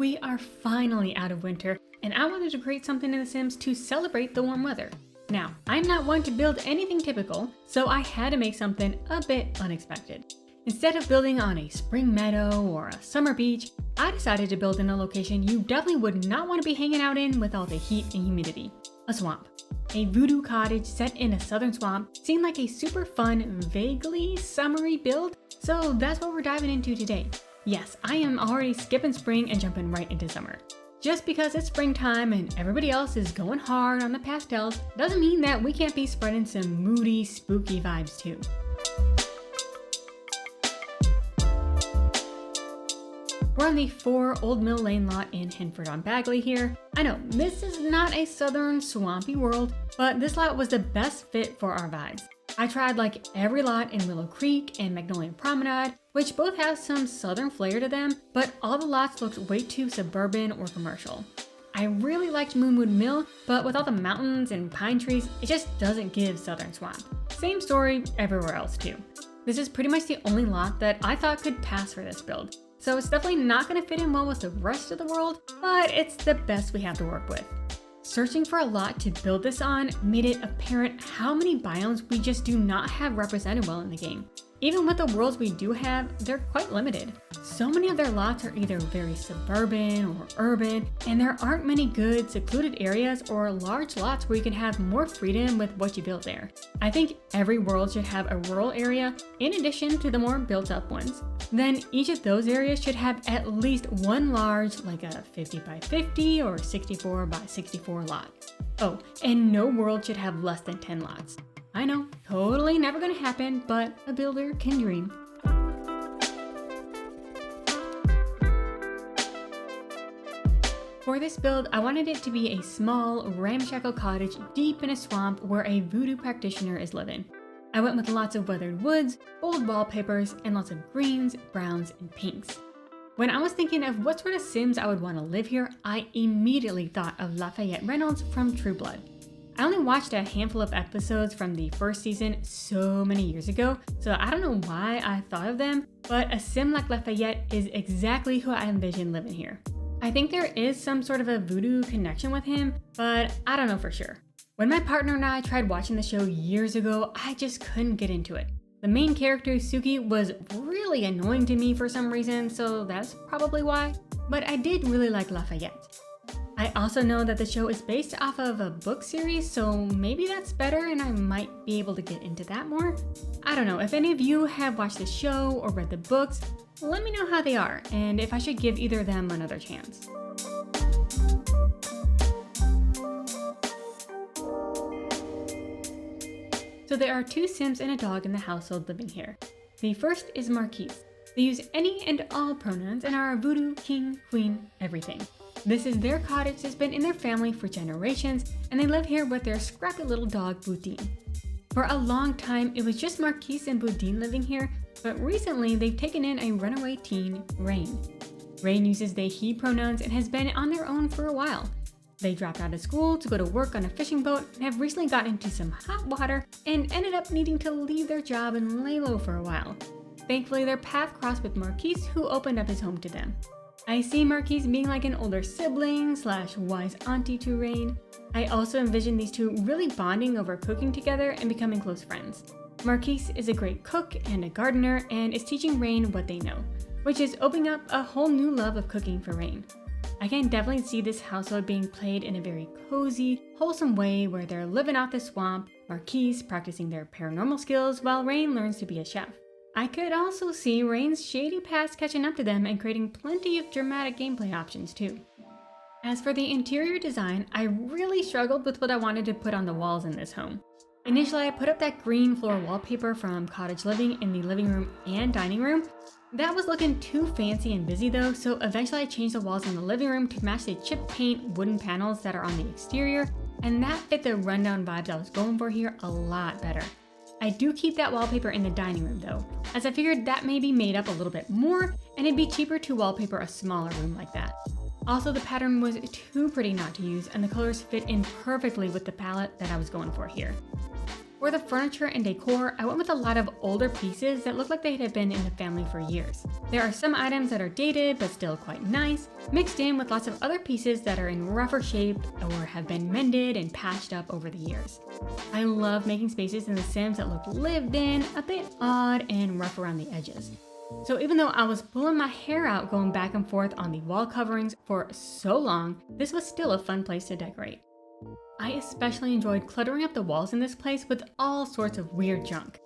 We are finally out of winter, and I wanted to create something in The Sims to celebrate the warm weather. Now, I'm not one to build anything typical, so I had to make something a bit unexpected. Instead of building on a spring meadow or a summer beach, I decided to build in a location you definitely would not want to be hanging out in with all the heat and humidity. A swamp. A voodoo cottage set in a southern swamp seemed like a super fun, vaguely summery build, so that's what we're diving into today. Yes, I am already skipping spring and jumping right into summer. Just because it's springtime and everybody else is going hard on the pastels doesn't mean that we can't be spreading some moody, spooky vibes too. We're on the 4 Old Mill Lane lot in Hinford-on-Bagley here. I know, this is not a southern swampy world, but this lot was the best fit for our vibes. I tried like every lot in Willow Creek and Magnolia Promenade, which both have some southern flair to them, but all the lots looked way too suburban or commercial. I really liked Moonwood Mill, but with all the mountains and pine trees, it just doesn't give southern swamp. Same story everywhere else too. This is pretty much the only lot that I thought could pass for this build. So it's definitely not going to fit in well with the rest of the world, but it's the best we have to work with. Searching for a lot to build this on made it apparent how many biomes we just do not have represented well in the game. Even with the worlds we do have, they're quite limited. So many of their lots are either very suburban or urban, and there aren't many good secluded areas or large lots where you can have more freedom with what you build there. I think every world should have a rural area in addition to the more built up ones. Then each of those areas should have at least one large, like a 50 by 50 or 64 by 64 lot. Oh, and no world should have less than 10 lots. I know, totally never gonna happen, but a builder can dream. For this build, I wanted it to be a small, ramshackle cottage deep in a swamp where a voodoo practitioner is living. I went with lots of weathered woods, old wallpapers, and lots of greens, browns, and pinks. When I was thinking of what sort of Sims I would want to live here, I immediately thought of Lafayette Reynolds from True Blood. I only watched a handful of episodes from the first season so many years ago, so I don't know why I thought of them, but a Sim like Lafayette is exactly who I envision living here. I think there is some sort of a voodoo connection with him, but I don't know for sure. When my partner and I tried watching the show years ago, I just couldn't get into it. The main character, Suki, was really annoying to me for some reason, so that's probably why, but I did really like Lafayette. I also know that the show is based off of a book series, so maybe that's better and I might be able to get into that more. I don't know, if any of you have watched the show or read the books, let me know how they are and if I should give either of them another chance. So there are 2 Sims and a dog in the household living here. The first is Marquise. They use any and all pronouns and are a voodoo, king, queen, everything. This is their cottage that's been in their family for generations, and they live here with their scrappy little dog, Boudin. For a long time, it was just Marquise and Boudin living here, but recently they've taken in a runaway teen, Rain. Rain uses they, he pronouns and has been on their own for a while. They dropped out of school to go to work on a fishing boat and have recently got into some hot water and ended up needing to leave their job and lay low for a while. Thankfully, their path crossed with Marquise, who opened up his home to them. I see Marquise being like an older sibling / wise auntie to Rain. I also envision these two really bonding over cooking together and becoming close friends. Marquise is a great cook and a gardener and is teaching Rain what they know, which is opening up a whole new love of cooking for Rain. I can definitely see this household being played in a very cozy, wholesome way where they're living out the swamp, Marquise practicing their paranormal skills while Rain learns to be a chef. I could also see Rain's shady past catching up to them and creating plenty of dramatic gameplay options too. As for the interior design, I really struggled with what I wanted to put on the walls in this home. Initially, I put up that green floor wallpaper from Cottage Living in the living room and dining room. That was looking too fancy and busy though, so eventually I changed the walls in the living room to match the chip paint wooden panels that are on the exterior, and that fit the rundown vibes I was going for here a lot better. I do keep that wallpaper in the dining room though, as I figured that may be made up a little bit more and it'd be cheaper to wallpaper a smaller room like that. Also, the pattern was too pretty not to use and the colors fit in perfectly with the palette that I was going for here. For For the furniture and decor, I went with a lot of older pieces that look like they had been in the family for years. There are some items that are dated but still quite nice, mixed in with lots of other pieces that are in rougher shape or have been mended and patched up over the years. I love making spaces in The Sims that look lived in, a bit odd, and rough around the edges. So even though I was pulling my hair out going back and forth on the wall coverings for so long, this was still a fun place to decorate. I especially enjoyed cluttering up the walls in this place with all sorts of weird junk.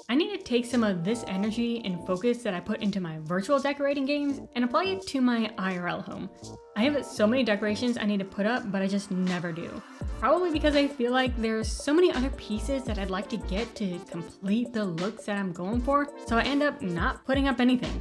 I need to take some of this energy and focus that I put into my virtual decorating games and apply it to my IRL home. I have so many decorations I need to put up, but I just never do. Probably because I feel like there's so many other pieces that I'd like to get to complete the looks that I'm going for, so I end up not putting up anything.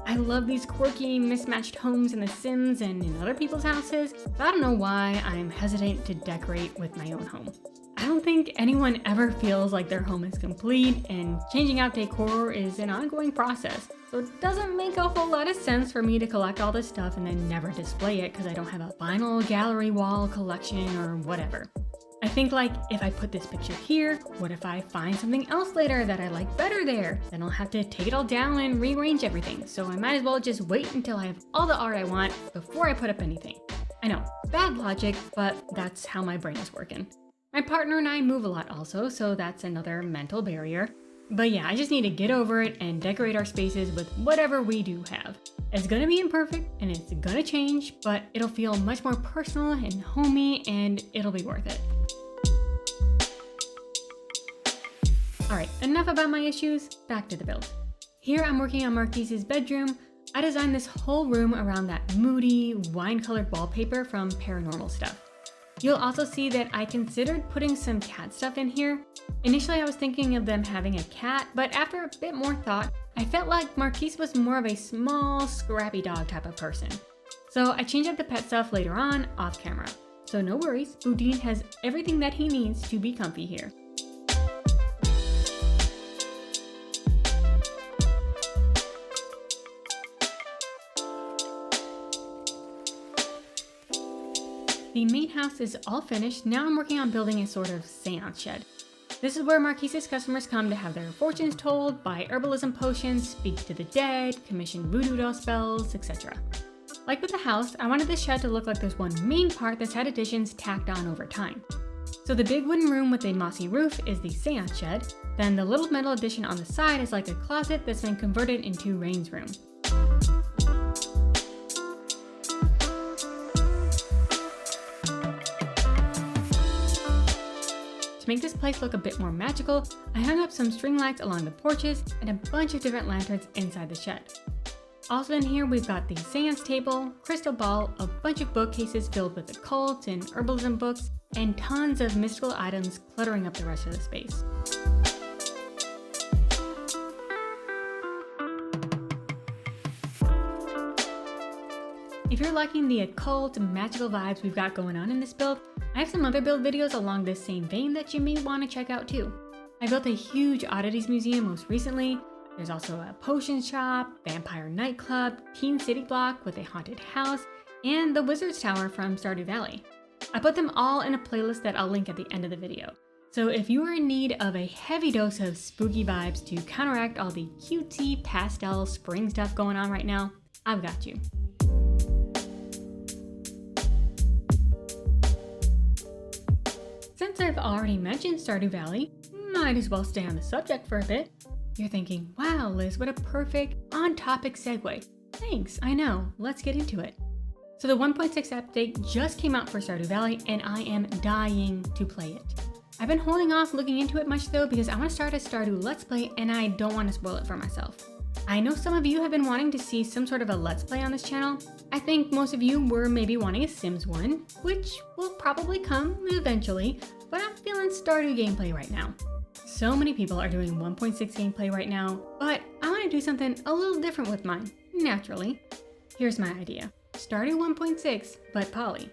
I love these quirky, mismatched homes in The Sims and in other people's houses, but I don't know why I'm hesitant to decorate with my own home. I don't think anyone ever feels like their home is complete, and changing out decor is an ongoing process. So it doesn't make a whole lot of sense for me to collect all this stuff and then never display it because I don't have a vinyl gallery wall collection or whatever. I think like, if I put this picture here, what if I find something else later that I like better there? Then I'll have to take it all down and rearrange everything. So I might as well just wait until I have all the art I want before I put up anything. I know, bad logic, but that's how my brain is working. My partner and I move a lot also, so that's another mental barrier. But yeah, I just need to get over it and decorate our spaces with whatever we do have. It's gonna be imperfect and it's gonna change, but it'll feel much more personal and homey and it'll be worth it. Alright, enough about my issues, back to the build. Here I'm working on Marquise's bedroom. I designed this whole room around that moody, wine-colored wallpaper from Paranormal Stuff. You'll also see that I considered putting some cat stuff in here. Initially I was thinking of them having a cat, but after a bit more thought, I felt like Marquise was more of a small, scrappy dog type of person. So I changed up the pet stuff later on, off camera. So no worries, Boudin has everything that he needs to be comfy here. The main house is all finished. Now I'm working on building a sort of seance shed. This is where Marquise's customers come to have their fortunes told, buy herbalism potions, speak to the dead, commission voodoo doll spells, etc. Like with the house, I wanted this shed to look like there's one main part that's had additions tacked on over time. So the big wooden room with a mossy roof is the seance shed, then the little metal addition on the side is like a closet that's been converted into Rain's room. To make this place look a bit more magical, I hung up some string lights along the porches and a bunch of different lanterns inside the shed. Also in here we've got the seance table, crystal ball, a bunch of bookcases filled with occult and herbalism books, and tons of mystical items cluttering up the rest of the space. If you're liking the occult, magical vibes we've got going on in this build, I have some other build videos along this same vein that you may want to check out too. I built a huge oddities museum most recently. There's also a potion shop, vampire nightclub, teen city block with a haunted house, and the Wizard's Tower from Stardew Valley. I put them all in a playlist that I'll link at the end of the video. So if you are in need of a heavy dose of spooky vibes to counteract all the cutesy pastel spring stuff going on right now, I've got you. Since I've already mentioned Stardew Valley, might as well stay on the subject for a bit. You're thinking, wow Liz, what a perfect on-topic segue. Thanks, I know, let's get into it. So the 1.6 update just came out for Stardew Valley and I am dying to play it. I've been holding off looking into it much though because I want to start a Stardew Let's Play and I don't want to spoil it for myself. I know some of you have been wanting to see some sort of a Let's Play on this channel. I think most of you were maybe wanting a Sims one, which will probably come eventually, but I'm feeling Stardew gameplay right now. So many people are doing 1.6 gameplay right now, but I want to do something a little different with mine, naturally. Here's my idea. Stardew 1.6, but poly.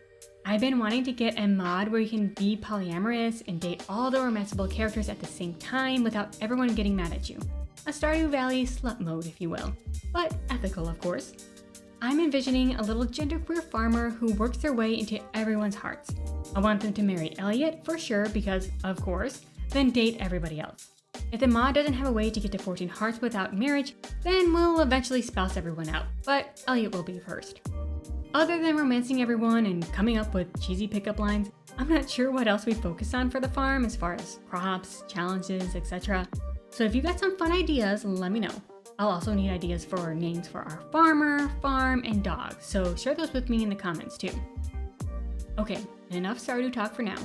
I've been wanting to get a mod where you can be polyamorous and date all the romanceable characters at the same time without everyone getting mad at you. A Stardew Valley slut mode, if you will, but ethical, of course. I'm envisioning a little genderqueer farmer who works their way into everyone's hearts. I want them to marry Elliot for sure because, of course, then date everybody else. If the mod doesn't have a way to get to 14 hearts without marriage, then we'll eventually spouse everyone out, but Elliot will be first. Other than romancing everyone and coming up with cheesy pickup lines, I'm not sure what else we focus on for the farm as far as crops, challenges, etc. So if you got some fun ideas, let me know. I'll also need ideas for names for our farmer, farm, and dog, so share those with me in the comments too. Okay, enough Stardew talk for now.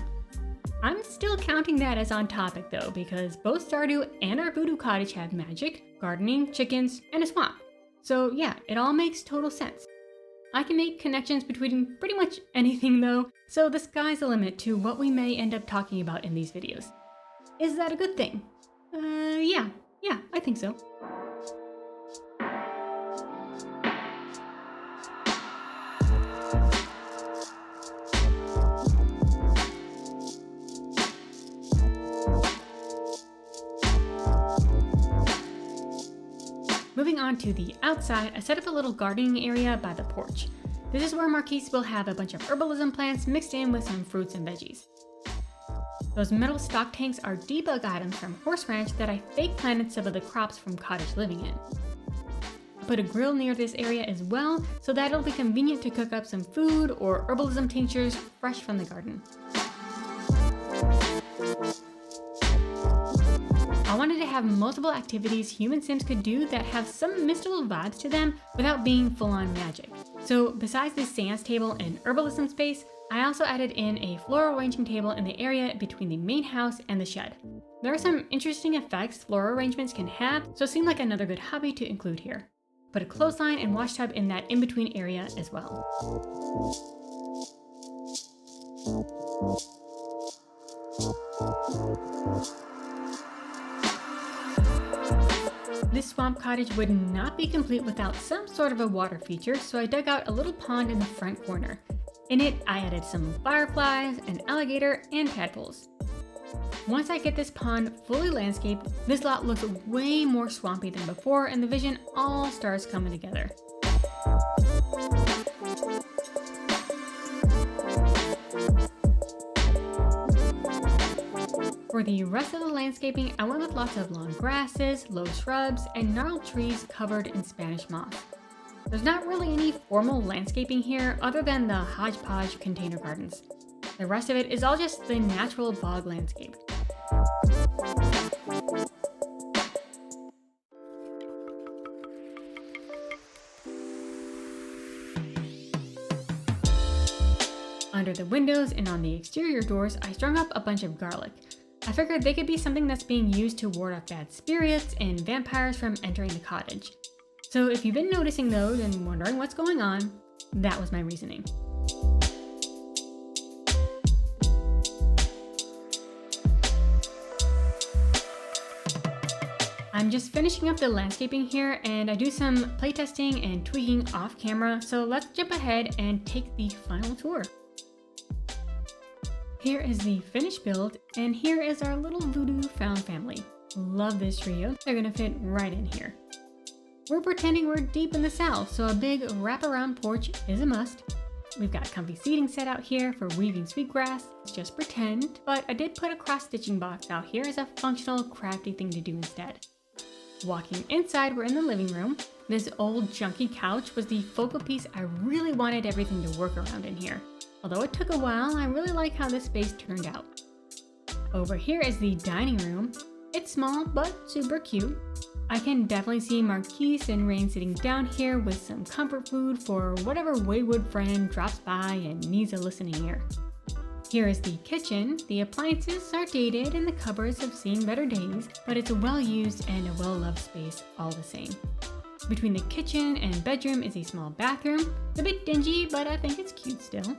I'm still counting that as on topic though, because both Stardew and our Voodoo cottage have magic, gardening, chickens, and a swamp. So yeah, it all makes total sense. I can make connections between pretty much anything though, so the sky's the limit to what we may end up talking about in these videos. Is that a good thing? Yeah, I think so. Moving on to the outside, I set up a little gardening area by the porch. This is where Marquise will have a bunch of herbalism plants mixed in with some fruits and veggies. Those metal stock tanks are debug items from Horse Ranch that I fake planted some of the crops from Cottage living in. I put a grill near this area as well, so that it'll be convenient to cook up some food or herbalism tinctures fresh from the garden. I wanted to have multiple activities human sims could do that have some mystical vibes to them without being full-on magic. So besides this seance table and herbalism space, I also added in a floral arranging table in the area between the main house and the shed. There are some interesting effects floral arrangements can have, so it seemed like another good hobby to include here. Put a clothesline and wash tub in that in-between area as well. This swamp cottage would not be complete without some sort of a water feature, so I dug out a little pond in the front corner. In it, I added some fireflies, an alligator, and tadpoles. Once I get this pond fully landscaped, this lot looks way more swampy than before, and the vision all starts coming together. For the rest of the landscaping, I went with lots of long grasses, low shrubs, and gnarled trees covered in Spanish moss. There's not really any formal landscaping here other than the hodgepodge container gardens. The rest of it is all just the natural bog landscape. Under the windows and on the exterior doors, I strung up a bunch of garlic. I figured they could be something that's being used to ward off bad spirits and vampires from entering the cottage. So if you've been noticing those and wondering what's going on, that was my reasoning. I'm just finishing up the landscaping here, and I do some playtesting and tweaking off camera, so let's jump ahead and take the final tour. Here is the finished build, and here is our little Voodoo found family. Love this trio, they're gonna fit right in here. We're pretending we're deep in the south, so a big wraparound porch is a must. We've got comfy seating set out here for weaving sweetgrass. It's just pretend, but I did put a cross-stitching box out here as a functional, crafty thing to do instead. Walking inside, we're in the living room. This old junky couch was the focal piece I really wanted everything to work around in here. Although it took a while, I really like how this space turned out. Over here is the dining room. It's small, but super cute. I can definitely see Marquise and Rain sitting down here with some comfort food for whatever wayward friend drops by and needs a listening ear. Here is the kitchen. The appliances are dated and the cupboards have seen better days, but it's a well-used and a well-loved space all the same. Between the kitchen and bedroom is a small bathroom. It's a bit dingy, but I think it's cute still.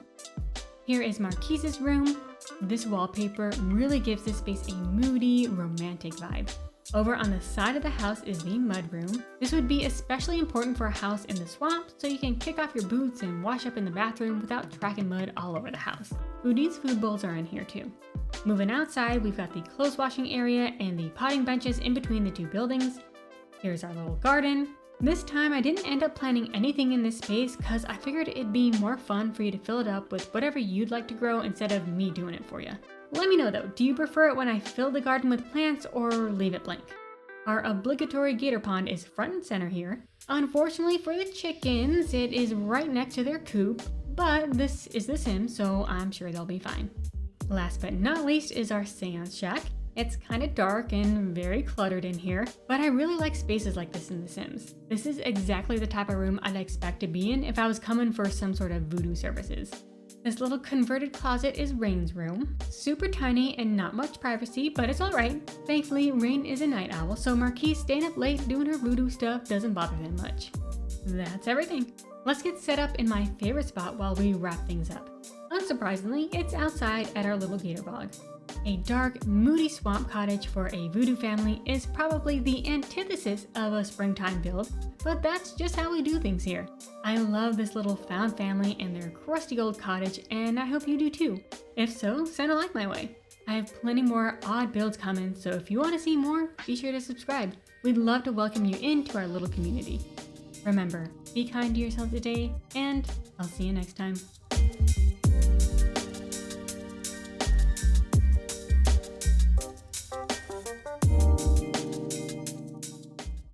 Here is Marquise's room. This wallpaper really gives this space a moody, romantic vibe. Over on the side of the house is the mudroom. This would be especially important for a house in the swamp, so you can kick off your boots and wash up in the bathroom without tracking mud all over the house. Foodie's food bowls are in here too. Moving outside, we've got the clothes washing area and the potting benches in between the two buildings. Here's our little garden. This time I didn't end up planting anything in this space because I figured it'd be more fun for you to fill it up with whatever you'd like to grow instead of me doing it for you. Let me know though, do you prefer it when I fill the garden with plants or leave it blank? Our obligatory gator pond is front and center here. Unfortunately for the chickens, it is right next to their coop, but this is The Sims, so I'm sure they'll be fine. Last but not least is our Séance shack. It's kind of dark and very cluttered in here, but I really like spaces like this in The Sims. This is exactly the type of room I'd expect to be in if I was coming for some sort of voodoo services. This little converted closet is Rain's room. Super tiny and not much privacy, but it's alright. Thankfully, Rain is a night owl, so Marquise staying up late doing her voodoo stuff doesn't bother them much. That's everything. Let's get set up in my favorite spot while we wrap things up. Unsurprisingly, it's outside at our little gator bog. A dark, moody swamp cottage for a voodoo family is probably the antithesis of a springtime build, but that's just how we do things here. I love this little found family and their crusty old cottage, and I hope you do too. If so, send a like my way. I have plenty more odd builds coming, so if you want to see more, be sure to subscribe. We'd love to welcome you into our little community. Remember, be kind to yourself today, and I'll see you next time.